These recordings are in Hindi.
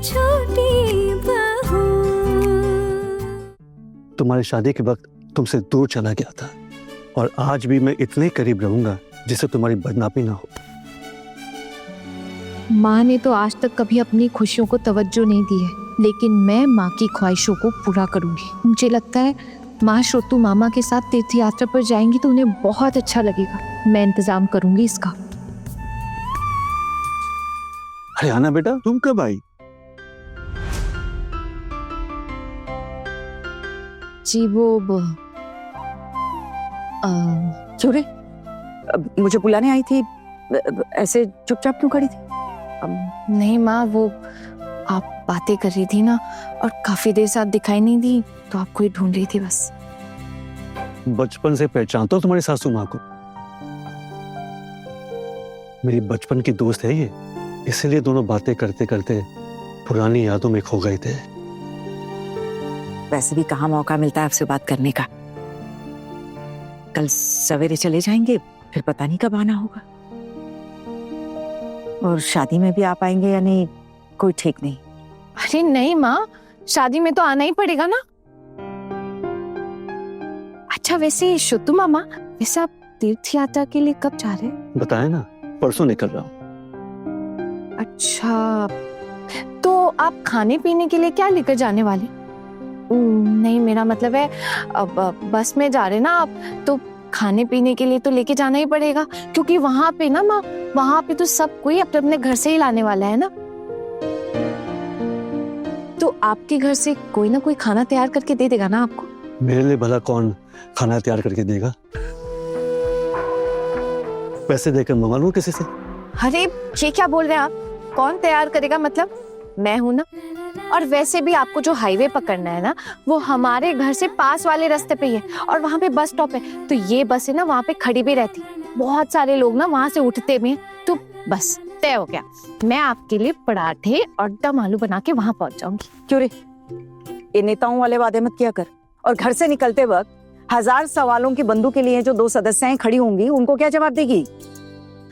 छोटी बहू। तुम्हारी शादी के वक्त तुमसे दूर चला गया था और आज भी मैं इतने करीब रहूंगा जिससे तुम्हारी बदनामी ना हो। माँ ने तो आज तक कभी अपनी खुशियों को तवज्जो नहीं दी है, लेकिन मैं माँ की ख्वाहिशों को पूरा करूंगी। मुझे लगता है माँ श्रोतु मामा के साथ तीर्थ यात्रा पर जाएंगी तो उन्हें बहुत अच्छा लगेगा। मैं इंतजाम करूंगी इसका। अरे आना बेटा, तुम कब आई? जी वो क्यों रे? मुझे बुलाने आई थी, ऐसे चुपचाप क्यों खड़ी थी? नहीं माँ, वो आप बातें कर रही थी ना और काफी देर से आप दिखाई नहीं दी तो आपको ही ढूंढ रही थी बस। बचपन से पहचानता हूँ तुम्हारी सासू माँ को। मेरी बचपन की दोस्त है ये, इसीलिए दोनों बातें करते करते पुरानी यादों में खो गए थे। वैसे भी कहाँ मौका मिलता है आपसे बात करने का। कल सवेरे चले जाएंगे, फिर पता नहीं कब आना होगा। और शादी में भी आ पाएंगे या नहीं कोई ठीक नहीं। अरे नहीं माँ, शादी में तो आना ही पड़ेगा ना। अच्छा वैसे शुतु मामा, वैसे आप तीर्थ यात्रा के लिए कब जा रहे हैं? बताया ना, परसों निकल रहा हूँ। अच्छा, तो आप खाने पीने के लिए क्या लेकर जाने वाले? नहीं मेरा मतलब है अब बस में जा रहे ना आप, तो खाने पीने के लिए तो लेके जाना ही पड़ेगा, क्योंकि वहां पे ना माँ, वहां पे तो सब कोई अपने अपने घर से ही लाने वाला है ना। तो आपके घर से कोई ना कोई खाना तैयार करके दे देगा ना आपको। मेरे लिए भला कौन खाना तैयार करके देगा? पैसे देकर मंगा लूं किसी से? अरे ये क्या बोल रहे हैं आप? कौन तैयार करेगा मतलब? मैं हूं ना। और वैसे भी आपको जो हाईवे पकड़ना है ना, वो हमारे घर से पास वाले रास्ते पे ही है और वहां पे बस स्टॉप है। तो ये बस है ना वहां पे खड़ी भी रहती, बहुत सारे लोग ना वहां से उठते भी हैं। तो बस तय हो गया, मैं आपके लिए पराठे और दम आलू बना के वहां पहुंच जाऊंगी। क्यों रे? ये नेताओं वाले वादे मत किया कर। और घर से निकलते वक्त 1000 सवालों की बंदूक के लिए जो 2 सदस्याएं खड़ी होंगी, उनको क्या जवाब देगी?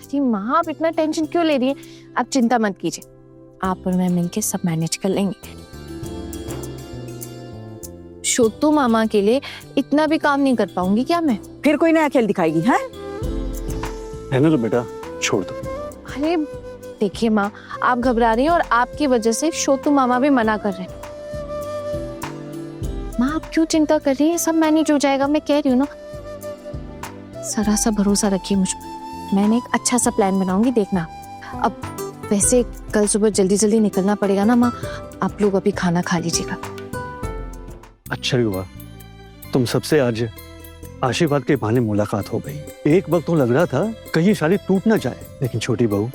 जी माँ, आप इतना टेंशन क्यों ले रही है? आप चिंता मत कीजिए, आप और मैं मिलके सब मैनेज कर लेंगे। छोटू मामा के लिए इतना भी काम नहीं कर पाऊंगी क्या मैं? फिर कोई नया खेल दिखाएगी है? रहने दो बेटा, छोड़ दो। अरे देखिए माँ, आप घबरा रही हैं और आपकी वजह से छोटू मामा भी मना कर रहे हैं। माँ आप क्यों चिंता कर रही हैं? सब मैनेज हो जाएगा, मैं कह रही हूँ ना। जरा सा भरोसा रखिए मुझ पर, मैंने एक अच्छा सा प्लान बनाऊंगी, देखना। अब वैसे कल सुबह जल्दी जल्दी निकलना पड़ेगा ना माँ, आप लोग अभी खाना खा लीजिएगा। अच्छा ही हुआ तुम सबसे आज आशीर्वाद के बहाने मुलाकात हो गई। एक वक्त तो लग रहा था कहीं शादी टूट ना जाए, लेकिन छोटी बहू,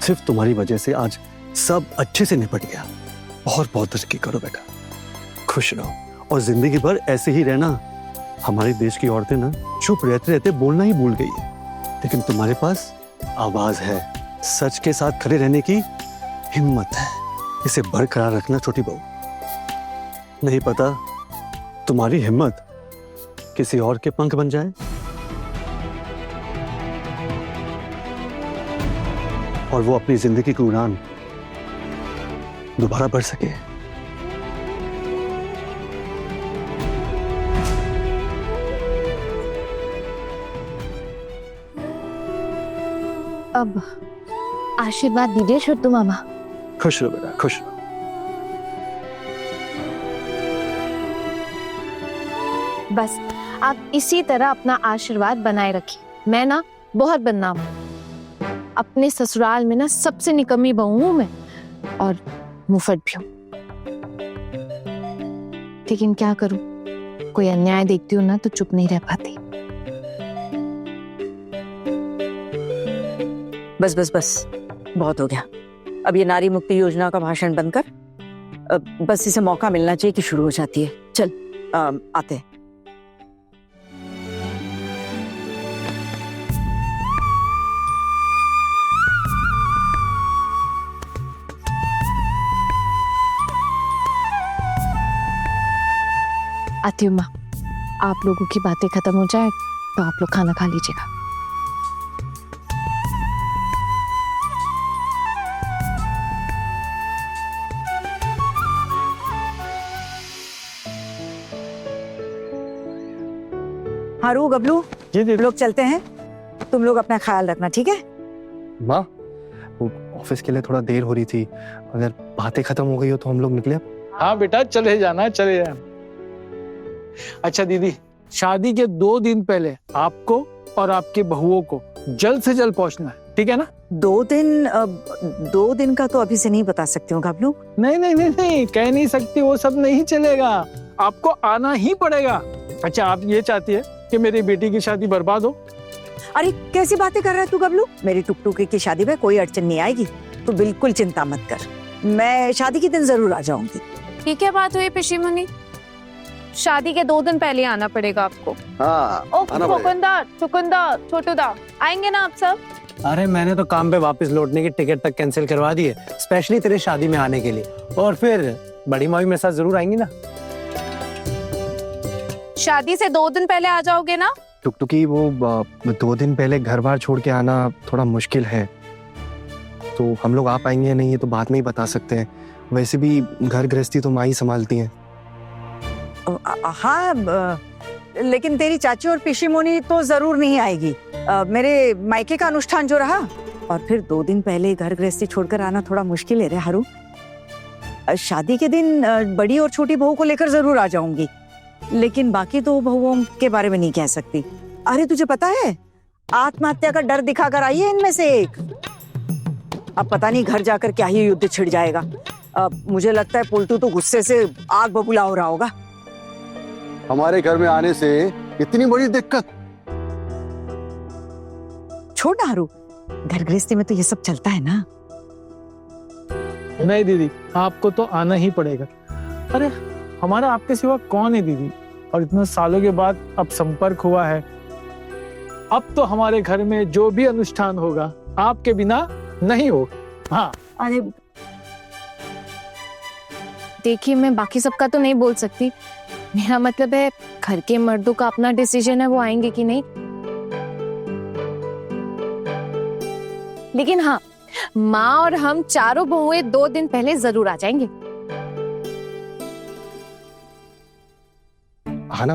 सिर्फ तुम्हारी वजह से आज सब अच्छे से निपट गया। बहुत बहुत तरक्की करो बेटा, खुश रहो और जिंदगी भर ऐसे ही रहना। हमारे देश की औरतें ना चुप रहते रहते बोलना ही भूल गई है, लेकिन तुम्हारे पास आवाज है, सच के साथ खड़े रहने की हिम्मत है। इसे बरकरार रखना छोटी बहू। नहीं पता तुम्हारी हिम्मत किसी और के पंख बन जाए और वो अपनी जिंदगी की उड़ान दोबारा बढ़ सके। अब आशीर्वाद दीजिए छोटू मामा। खुश रहो बेटा, खुश रहो। बस आप इसी तरह अपना आशीर्वाद बनाए रखिए। मैं ना बहुत बदनाम हूँ, अपने ससुराल में ना सबसे निकम्मी बहू हूँ मैं, और मुफत भी हूँ। लेकिन क्या करूँ, कोई अन्याय देखती हूँ ना तो चुप नहीं रह पाती। बस बस बस, बहुत हो गया। अब ये नारी मुक्ति योजना का भाषण बंद कर। बस इसे मौका मिलना चाहिए कि शुरू हो जाती है। चल आते हैं। आती हूँ माँ, आप लोगों की बातें खत्म हो जाए तो आप लोग खाना खा लीजिएगा। हारू गबलू जी दीदी। लोग चलते हैं, तुम लोग अपना ख्याल रखना, ठीक है? माँ, वो ऑफिस के लिए थोड़ा देर हो रही थी, अगर बातें खत्म हो गई हो तो हम लोग निकले। हाँ बेटा, चले जाना, चले जाना। अच्छा दीदी, शादी के 2 दिन पहले आपको और आपकी बहुओं को जल्द से जल्द पहुंचना है, ठीक है ना? 2 दिन का तो अभी से नहीं बता सकती हूँ गबलू। नहीं नहीं नहीं नहीं, कह नहीं सकती, वो सब नहीं चलेगा, आपको आना ही पड़ेगा। अच्छा, आप ये चाहती है कि मेरी बेटी की शादी बर्बाद हो? अरे कैसी बातें कर रहा है तू गबलू? मेरी टुकटुकी की शादी में कोई अड़चन नहीं आएगी, तू बिल्कुल चिंता मत कर। मैं शादी के दिन जरूर आ जाऊंगी। ये क्या बात हुई पिशी मुनि? शादी के 2 दिन पहले आना पड़ेगा आपको। हाँ, ओ चुकंदर, चुकंदर, छोटूदा, आएंगे ना आप सब? अरे मैंने तो काम पे वापस लौटने की टिकट तक कैंसिल करवा दी है, स्पेशली तेरे शादी में आने के लिए। और फिर बड़ी माँ भी मेरे साथ जरूर आएंगी ना। शादी से 2 दिन पहले आ जाओगे ना? टुकटुकी, वो 2 दिन पहले घर बार छोड़ के आना थोड़ा मुश्किल है, तो हम लोग आ पाएंगे या नहीं ये तो बाद में ही बता सकते हैं। वैसे भी घर गृहस्थी तो माँ ही संभालती हैं। हाँ, लेकिन तेरी चाची और पिशी मोनी तो जरूर नहीं आएगी। मेरे मायके का अनुष्ठान जो रहा, और फिर 2 दिन पहले घर गृहस्थी छोड़कर आना थोड़ा मुश्किल है रे हारू। शादी के दिन बड़ी और छोटी बहू को लेकर जरूर आ जाऊंगी, लेकिन बाकी 2 बहुओं के बारे में नहीं कह सकती। अरे तुझे पता है, आत्महत्या का डर दिखाकर आई है इनमें से एक। अब पता नहीं घर जाकर क्या ही युद्ध छिड़ जाएगा। मुझे लगता है पुलटू तो गुस्से से आग बबूला हो रहा होगा। हमारे घर में आने से इतनी बड़ी दिक्कत? छोड़ ना हरू, घर गृहस्थी में तो ये सब चलता है ना। नहीं दीदी, आपको तो आना ही पड़ेगा। अरे हमारा आपके सिवा कौन है दीदी, और इतने सालों के बाद अब संपर्क हुआ है। अब तो हमारे घर में जो भी अनुष्ठान होगा आपके बिना नहीं होगा। हाँ, अरे देखिए, मैं बाकी सबका तो नहीं बोल सकती, मेरा मतलब है घर के मर्दों का अपना डिसीजन है, वो आएंगे कि नहीं। लेकिन हाँ, माँ और हम चारों बहुएं 2 दिन पहले जरूर आ जाएंगे। हाना,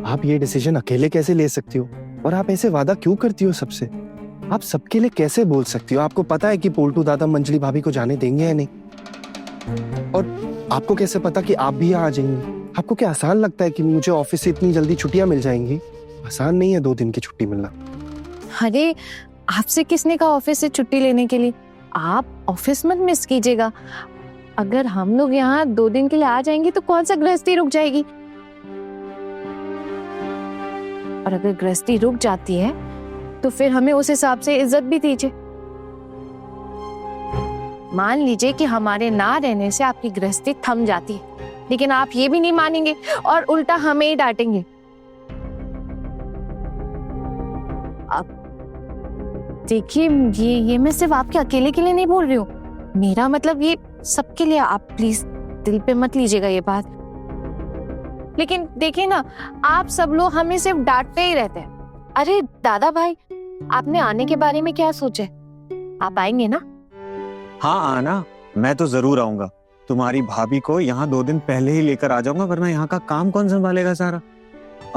आप ये डिसीजन अकेले कैसे ले सकती हो? और आप ऐसे वादा क्यों करती हो सबसे? आप सबके लिए कैसे बोल सकती हो? आपको पता है कि पोल्टू दादा मंजली भाभी को जाने देंगे या नहीं? और आपको कैसे पता कि आप भी यहाँ आ जाएंगी? आपको क्या आसान लगता है कि मुझे ऑफिस से इतनी जल्दी छुट्टियां मिल जाएंगी? आसान नहीं है 2 दिन की छुट्टी मिलना। अरे आपसे किसने कहा ऑफिस से छुट्टी लेने के लिए? आप ऑफिस मत मिस कीजिएगा। अगर हम लोग यहाँ 2 दिन के लिए आ जाएंगे तो कौन सा गृहस्थी रुक जाएगी? और अगर गृहस्थी रुक जाती है तो फिर हमें उस हिसाब से इज्जत भी दीजिए। मान लीजिए कि हमारे ना रहने से आपकी गृहस्थी थम जाती है, लेकिन आप ये भी नहीं मानेंगे और उल्टा हमें ही डांटेंगे। अब देखिए, ये मैं सिर्फ आपके अकेले के लिए नहीं बोल रही हूँ, मेरा मतलब ये सबके लिए। आप प्लीज दिल पे मत लीजिएगा ये बात। लेकिन देखिए ना, आप सब लोग हमें सिर्फ डांटते ही रहते हैं। अरे दादा भाई, आपने आने के बारे में क्या सोचे? आप आएंगे ना? हाँ आना, मैं तो जरूर आऊंगा। तुम्हारी भाभी को यहाँ 2 दिन पहले ही लेकर आ जाऊंगा, वरना यहाँ का काम कौन संभालेगा सारा।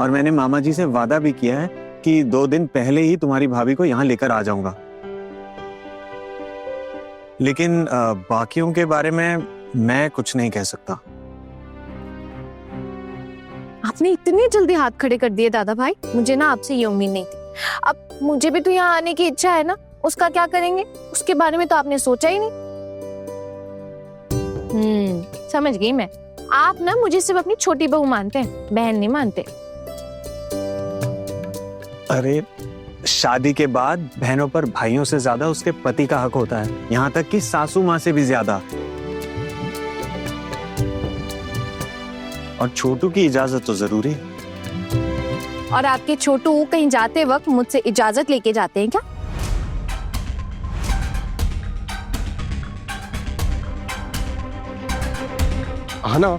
और मैंने मामा जी से वादा भी किया है कि 2 दिन पहले ही तुम्हारी भाभी को यहाँ लेकर आ जाऊंगा। लेकिन बाकियों के बारे में मैं कुछ नहीं कह सकता। आपने इतनी जल्दी हाथ खड़े कर दिए दादा भाई, मुझे ना आपसे ये उम्मीद नहीं थी। अब मुझे भी तो यहाँ आने की इच्छा है ना, उसका क्या करेंगे? उसके बारे में तो आपने सोचा ही नहीं। समझ गई मैं। आप ना मुझे सिर्फ अपनी छोटी बहू मानते हैं, बहन नहीं मानते। अरे शादी के बाद बहनों पर भाइयों से ज्यादा उसके पति का हक होता है, यहाँ तक कि सासू माँ से भी ज्यादा। और छोटू की इजाजत तो जरूरी है। और आपके छोटू कहीं जाते वक्त मुझसे इजाजत लेके जाते हैं क्या? हाना,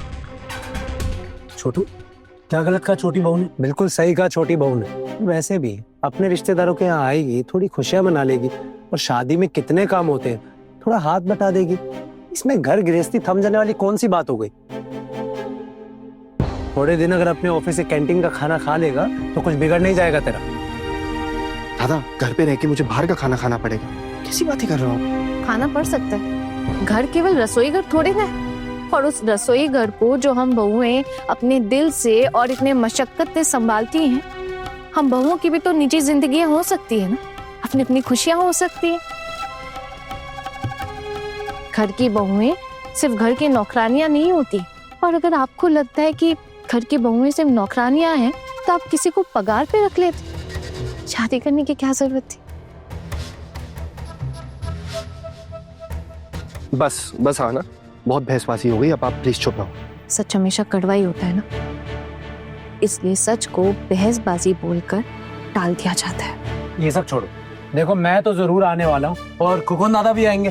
छोटू, क्या गलत कहा छोटी बहू ने? बिल्कुल सही कहा छोटी बहू ने। वैसे भी अपने रिश्तेदारों के यहाँ आएगी, थोड़ी खुशियां मना लेगी, और शादी में कितने काम होते हैं, थोड़ा हाथ बटा देगी। इसमें घर गृहस्थी थम जाने वाली कौन सी बात हो गई? थोड़े दिन अगर अपने ऑफिस से कैंटीन का खाना खा लेगा तो कुछ बिगड़ नहीं जाएगा तेरा। दादा घर पे रह के मुझे बाहर का खाना खाना पड़ेगा, कैसी बातें कर रहे हो आप? खाना पड़ सकता है, घर केवल रसोई घर थोड़ी ना है। और उस रसोई घर को जो हम बहुएं अपने दिल से और इतने मशक्कत से संभालती हैं, हम बहुओं की भी तो निजी जिंदगी हो सकती है ना, अपनी अपनी खुशियां हो सकती है। घर की बहुएं सिर्फ घर की नौकरानियां नहीं होती। और अगर आपको लगता है कि घर की बहुएं सिर्फ नौकरानियां हैं, तो आप किसी को पगार पे रख लेते। शादी करने की क्या जरूरत थी? बस आना, बहुत बहसबाजी हो गई, अब आप प्लीज चुप रहो। सच हमेशा कड़वा ही होता है ना, इसलिए सच को बहसबाजी बोलकर टाल दिया जाता है। ये सब छोड़ो, देखो मैं तो जरूर आने वाला हूँ और खुकुन दादा भी आएंगे,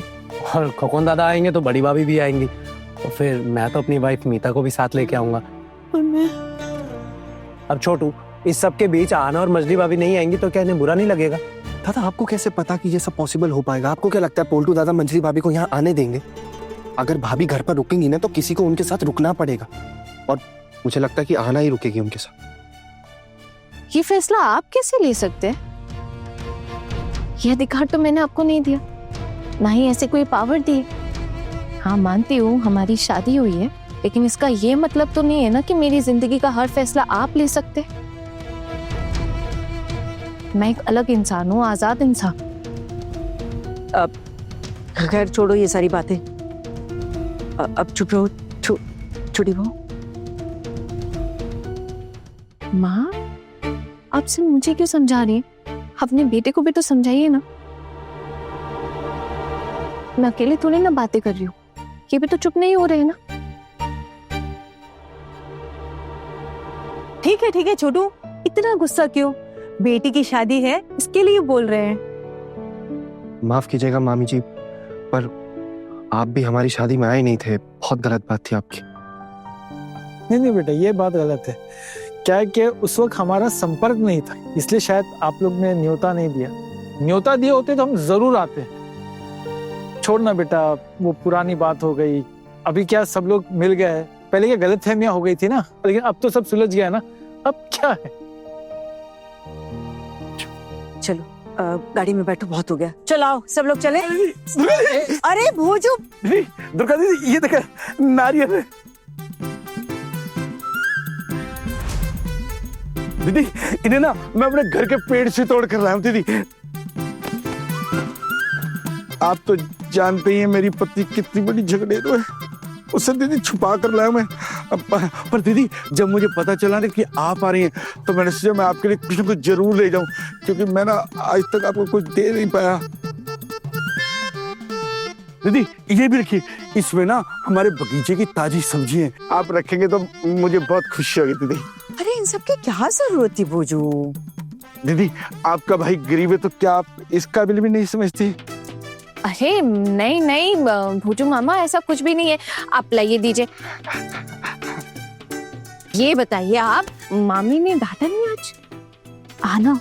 और खुकुन दादा आएंगे तो बड़ी भाभी भी आएंगी, और फिर मैं तो अपनी वाइफ मीता को भी साथ लेके आऊंगा। और मैं अब छोटू, इस सब के बीच आना और मजली भाभी नहीं आएंगी तो क्या इन्हें बुरा नहीं लगेगा? दादा आपको कैसे पता कि ये सब पॉसिबल हो पाएगा? आपको क्या लगता है पोल्टू दादा मंजली भाभी को यहाँ आने देंगे? अगर भाभी घर पर रुकेंगी ना तो किसी को उनके साथ रुकना पड़ेगा, और मुझे लगता है कि आना ही रुकेगी उनके साथ। ये फैसला आप कैसे ले सकते हैं? यह अधिकार तो मैंने आपको नहीं दिया, ना ही ऐसे कोई पावर दी। हाँ मानती हूँ हमारी शादी हुई है, लेकिन इसका ये मतलब तो नहीं है ना कि मेरी जिंदगी का हर फैसला आप ले सकते। मैं एक अलग इंसान हूँ, आजाद इंसान। खैर छोड़ो ये सारी बातें, अब चुप रहो छोटी बहू। माँ, आप सिर्फ मुझे क्यों समझा रही हैं? अपने बेटे को भी तो समझाइए ना। मैं अकेले थोड़ी ना बातें कर रही हूँ, ये भी तो चुप नहीं हो रहे हैं ना। ठीक है छोटू, इतना गुस्सा क्यों? बेटी की शादी है, इसके लिए बोल रहे हैं। माफ कीजिएगा मामी जी, पर आप भी हमारी शादी में आए नहीं थे, बहुत गलत बात थी आपकी। नहीं बेटा, ये बात गलत है। क्या है कि उस वक्त हमारा संपर्क नहीं था, इसलिए शायद आप लोग ने न्योता नहीं दिया। न्योता दिए होते तो हम जरूर आते। छोड़ना बेटा, वो पुरानी बात हो गई। अभी क्या सब लोग मिल गए हैं, पहले क्या गलतफहमियां हो गई थी ना, लेकिन अब तो सब सुलझ गया ना, अब क्या है। चलो गाड़ी में बैठो, बहुत हो गया, चलाओ सब लोग चले। अरे भोजू, दुर्गा दीदी ये देखा नारियल है। दीदी इन्हें ना मैं अपने घर के पेड़ से तोड़ कर लाया हूं। दीदी आप तो जानते ही हैं मेरी पत्नी कितनी बड़ी झगड़ेलू है, उसे दीदी छुपा कर लाया मैं। पर दीदी जब मुझे पता चला ना कि आप आ रही हैं तो मैंने सोचा मैं आपके लिए कुछ ना कुछ जरूर ले जाऊं, क्योंकि मैं ना आज तक आपको कुछ दे नहीं पाया। दीदी ये भी रखिए, इसमें ना हमारे बगीचे की ताजी सब्जी है, आप रखेंगे तो मुझे बहुत खुशी होगी। दीदी अरे इन सब की क्या जरूरत थी भोजू? दीदी आपका भाई गरीब है तो क्या आप इस काबिल भी नहीं समझती? अरे नहीं भोजू मामा, ऐसा कुछ भी नहीं है। आप लाइए दीजिए। ये बताइए आप, मामी ने डांटा नहीं आज? आना,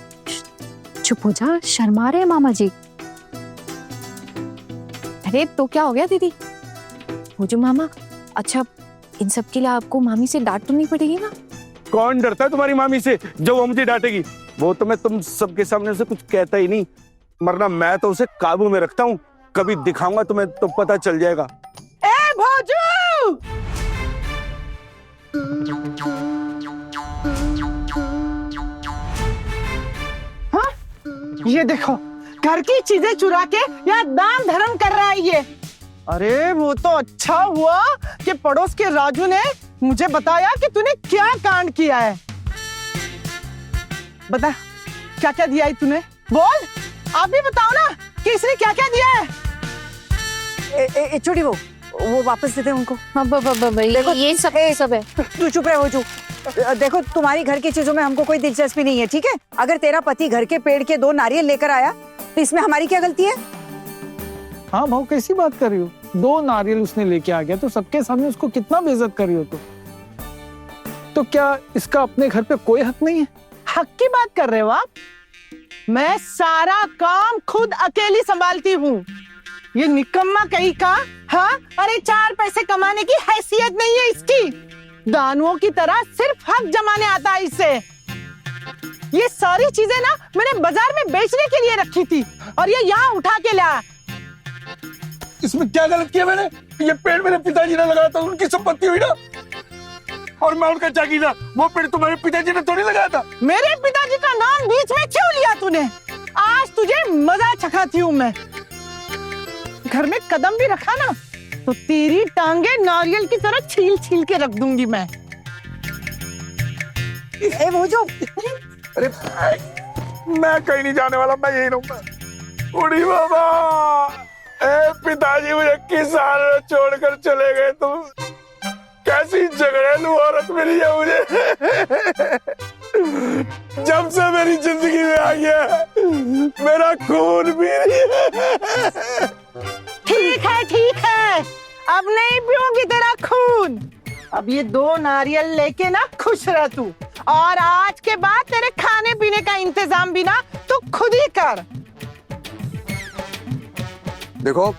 चुप हो जा, शर्मा रहे मामा जी। अरे तो क्या हो गया दीदी? भोजू मामा, अच्छा इन सब के लिए आपको मामी से डांट तो नहीं पड़ेगी ना? कौन डरता है तुम्हारी मामी से जो वो मुझे डांटेगी? वो तो मैं तुम सबके सामने उसे कुछ कहता ही नहीं, मरना मैं तो उसे काबू में रखता हूँ। कभी दिखाऊंगा तुम्हें तो पता चल जाएगा। ए भोजू! हाँ? ये देखो, घर की चीजें चुरा के यहाँ दान धर्म कर रहा है ये। अरे वो तो अच्छा हुआ कि पड़ोस के राजू ने मुझे बताया कि तूने क्या कांड किया है। बता क्या क्या दिया है तूने? बोल, आप भी बताओ ना कि इसने क्या क्या दिया है। छोटी वो वापस देते उनको। हाँ देखो ये सब है। तू चुप रहे भोजू। देखो तुम्हारी घर की चीजों में हमको कोई दिलचस्पी नहीं है, ठीक है? अगर तेरा पति घर के पेड़ के 2 नारियल लेकर आया तो इसमें हमारी क्या गलती है? हाँ भाव, कैसी बात कर रही हो? 2 नारियल उसने लेके आ गया तो सबके सामने उसको कितना बेइज्जत कर रही हो? तो क्या इसका अपने घर पे कोई हक नहीं है? हक की बात कर रहे हो आप? मैं सारा काम खुद अकेली संभालती हूँ। ये निकम्मा कहीं का, हाँ? अरे 4 पैसे कमाने की हैसियत नहीं है इसकी। दानुओं की तरह सिर्फ हक जमाने आता है इससे। ये सारी चीजें ना मैंने बाजार में बेचने के लिए रखी थी और ये यहाँ उठा के लाया। इसमें क्या गलत किया मैंने? ये पेड़ मेरे पिताजी ने लगाया था, उनकी संपत्ति हुई ना, और मैं उनका जागीरदार। वो पेड़ तुम्हारे पिताजी ने थोड़ी लगाया था। मेरे पिताजी का नाम बीच में क्यों लिया तूने? आज तुझे मजा चखाती हूँ मैं। घर में कदम भी रखा ना तो तेरी टांगे नारियल की तरह छील छील के रख दूंगी मैं। ए वो जो अरे मैं कहीं नहीं जाने वाला, मैं यही रहूंगा। बूढ़ी बाबा, ए पिताजी मुझे किसान में छोड़कर चले गए। तुम कैसी झगड़ेलू औरत मिली है मुझे। जब से मेरी जिंदगी में आई है मेरा खून पी रही है। ठीक है, अब नहीं पीऊंगी तेरा खून। अब ये 2 नारियल लेके ना खुश रह तू, और आज के बाद तेरे खाने पीने का इंतजाम भी ना तू खुद ही कर। देखो,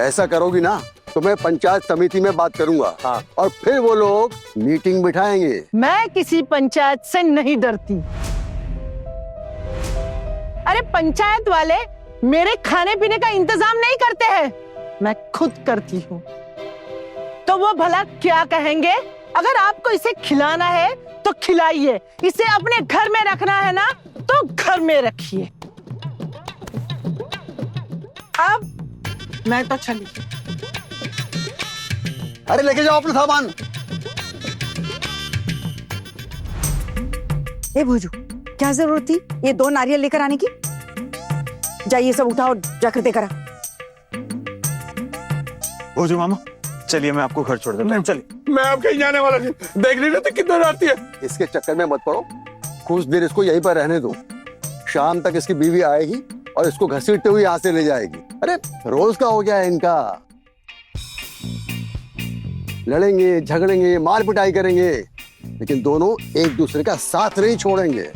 ऐसा करोगी ना तो मैं पंचायत समिति में बात करूंगा। हाँ। और फिर वो लोग मीटिंग बिठाएंगे। मैं किसी पंचायत से नहीं डरती। अरे पंचायत वाले मेरे खाने पीने का इंतजाम नहीं करते हैं, मैं खुद करती हूँ। तो वो भला क्या कहेंगे? अगर आपको इसे खिलाना है तो खिलाइए, इसे अपने घर में रखना है ना तो घर में रखिए। अब मैं तो चली। अरे लेके जाओ अपना सामान। ए भोजू, क्या जरूरत थी ये 2 नारियल लेकर आने की? जाइए सब उठाओ, जाकर देकर आ। वो जो मामा, चलिए मैं आपको घर छोड़ देता हूँ। चलिए। मैं अब कहीं जाने वाला नहीं। देख नहीं रहे थे कितना डरती है। इसके चक्कर में मत पड़ो, कुछ देर इसको यहीं पर रहने दो। शाम तक इसकी बीवी आएगी और इसको घसीटते हुए यहाँ से ले जाएगी। अरे रोज का हो गया है इनका। लड़ेंगे, झगड़ेंगे, मार पिटाई करेंगे, लेकिन दोनों एक दूसरे का साथ नहीं छोड़ेंगे।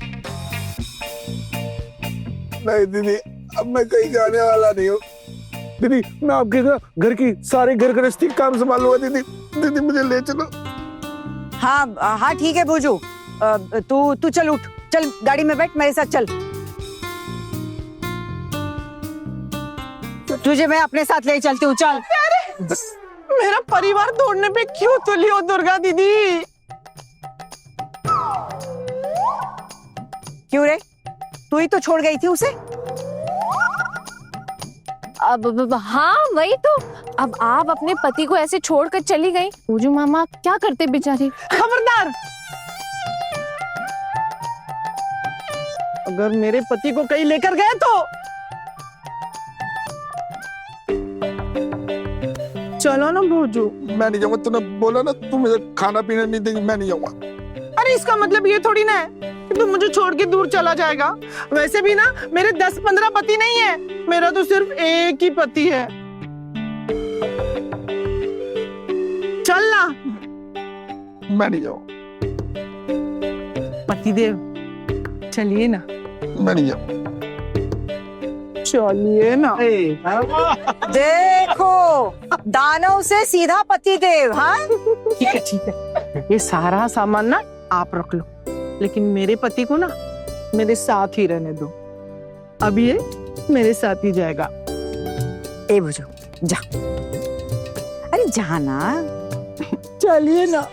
नहीं दीदी, अब मैं कहीं जाने वाला नहीं हूँ। दीदी, मैं आपके घर की सारे घर गृहस्थी काम संभालूंगा। दीदी, दीदी मुझे ले चलो। हाँ हाँ ठीक है भोजू, तू चल, उठ, चल गाड़ी में बैठ, मेरे साथ चल। तुझे मैं अपने साथ ले चलती हूँ, चल। मेरा परिवार तोड़ने पे क्यों तुली हो दुर्गा दीदी? क्यों रे, तू ही तो छोड़ गई थी उसे। अब हाँ वही तो। अब आप अपने पति को ऐसे छोड़कर चली गई। पूजू मामा क्या करते बेचारे। खबरदार, अगर मेरे पति को कहीं लेकर गए तो चलो ना भोजू। मैं नहीं जाऊंगा। तूने बोला ना तू मुझे खाना पीना नहीं देगी, मैं नहीं जाऊंगा। अरे इसका मतलब ये थोड़ी ना है कि तू मुझे छोड़ के दूर चला जाएगा। वैसे भी ना मेरे 10-15 पति नहीं है, मेरा तो सिर्फ एक ही पति है। चल ना। मैं नहीं जाऊंगा। पतिदेव चलिए ना। मैं नहीं जाऊंगा। चलिए ना। देखो, दानव से सीधा पतिदेव। हाँ ठीक है, ये सारा सामान ना आप रख लो, लेकिन मेरे पति को ना मेरे साथ ही रहने दो। अब ये मेरे साथ ही जाएगा। ए भोजू, जा। अरे जाना। चलिए ना।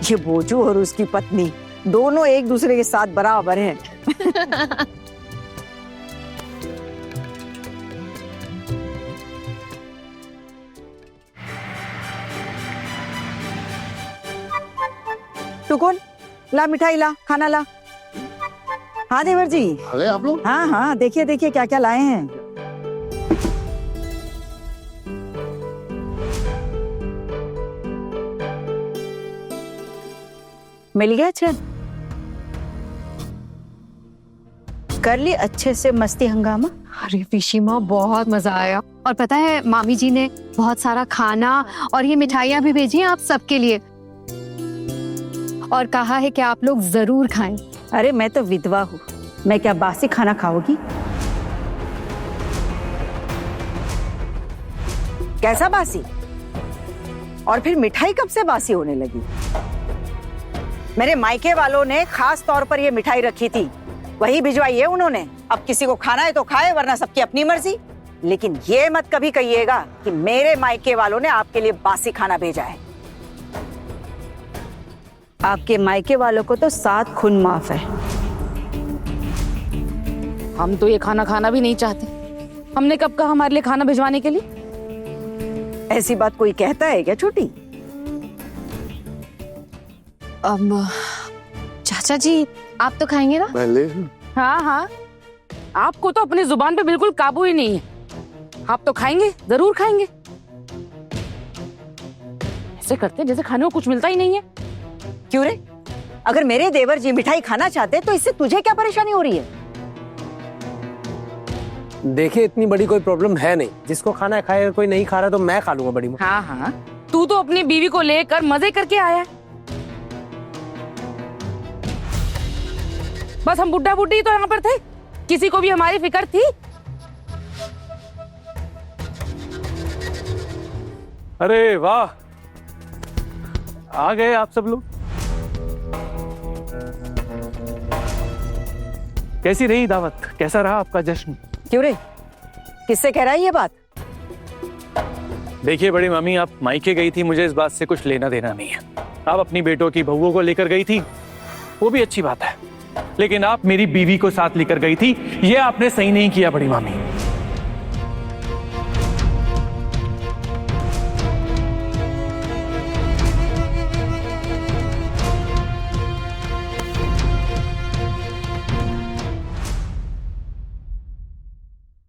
ये भोजू और उसकी पत्नी दोनों एक दूसरे के साथ बराबर हैं। तू कौन? ला मिठाई, ला खाना ला। हाँ देवर जी। आ गए आप लोग? हाँ हाँ, देखिए देखिए क्या क्या लाए हैं। मिल गया? अच्छा, कर ली अच्छे से मस्ती हंगामा। अरे पिशी माँ, बहुत मजा आया। और पता है मामी जी ने बहुत सारा खाना और ये मिठाइयाँ भी भेजी हैं आप सबके लिए, और कहा है कि आप लोग जरूर खाएं। अरे मैं तो विधवा हूँ, मैं क्या बासी खाना खाओगी? कैसा बासी? और फिर मिठाई कब से बासी होने लगी? मेरे मायके वालों ने खास तौर पर ये मिठाई रखी थी, वही भिजवाई है उन्होंने। अब किसी को खाना है तो खाए, वरना सबकी अपनी मर्जी। लेकिन ये मत कभी कहिएगा कि मेरे मायके वालों ने आपके लिए बासी खाना भेजा है। आपके मायके वालों को तो 7 खून माफ है। हम तो ये खाना खाना भी नहीं चाहते। हमने कब कहा हमारे लिए खाना भिजवाने के लिए? ऐसी बात कोई कहता है क्या छोटी? अब चाचा जी आप तो खाएंगे ना? मैं ले हाँ हाँ, आपको तो अपनी जुबान पे बिल्कुल काबू ही नहीं है। आप तो खाएंगे, जरूर खाएंगे। ऐसे करते हैं जैसे खाने को कुछ मिलता ही नहीं है। क्यों रे? अगर मेरे देवर जी मिठाई खाना चाहते तो इससे तुझे क्या परेशानी हो रही है? देखिए, इतनी बड़ी कोई प्रॉब्लम है नहीं। जिसको खाना है खाए, अगर कोई नहीं खा रहा तो मैं खा लूंगा बड़ी माँ। हाँ हाँ, तू तो अपनी बीवी को लेकर मजे करके आया है। बस हम बुड्ढा बुड्ढी तो यहाँ पर थे, किसी को भी हमारी फिक्र थी? अरे वाह, आ गए आप सब लोग। कैसी रही दावत? कैसा रहा आपका जश्न? क्यों रे? किससे कह रहा है ये बात? देखिए बड़ी मामी, आप मायके गई थी, मुझे इस बात से कुछ लेना देना नहीं है। आप अपनी बेटों की बहुओं को लेकर गई थी, वो भी अच्छी बात है, लेकिन आप मेरी बीवी को साथ लेकर गई थी, ये आपने सही नहीं किया बड़ी मामी।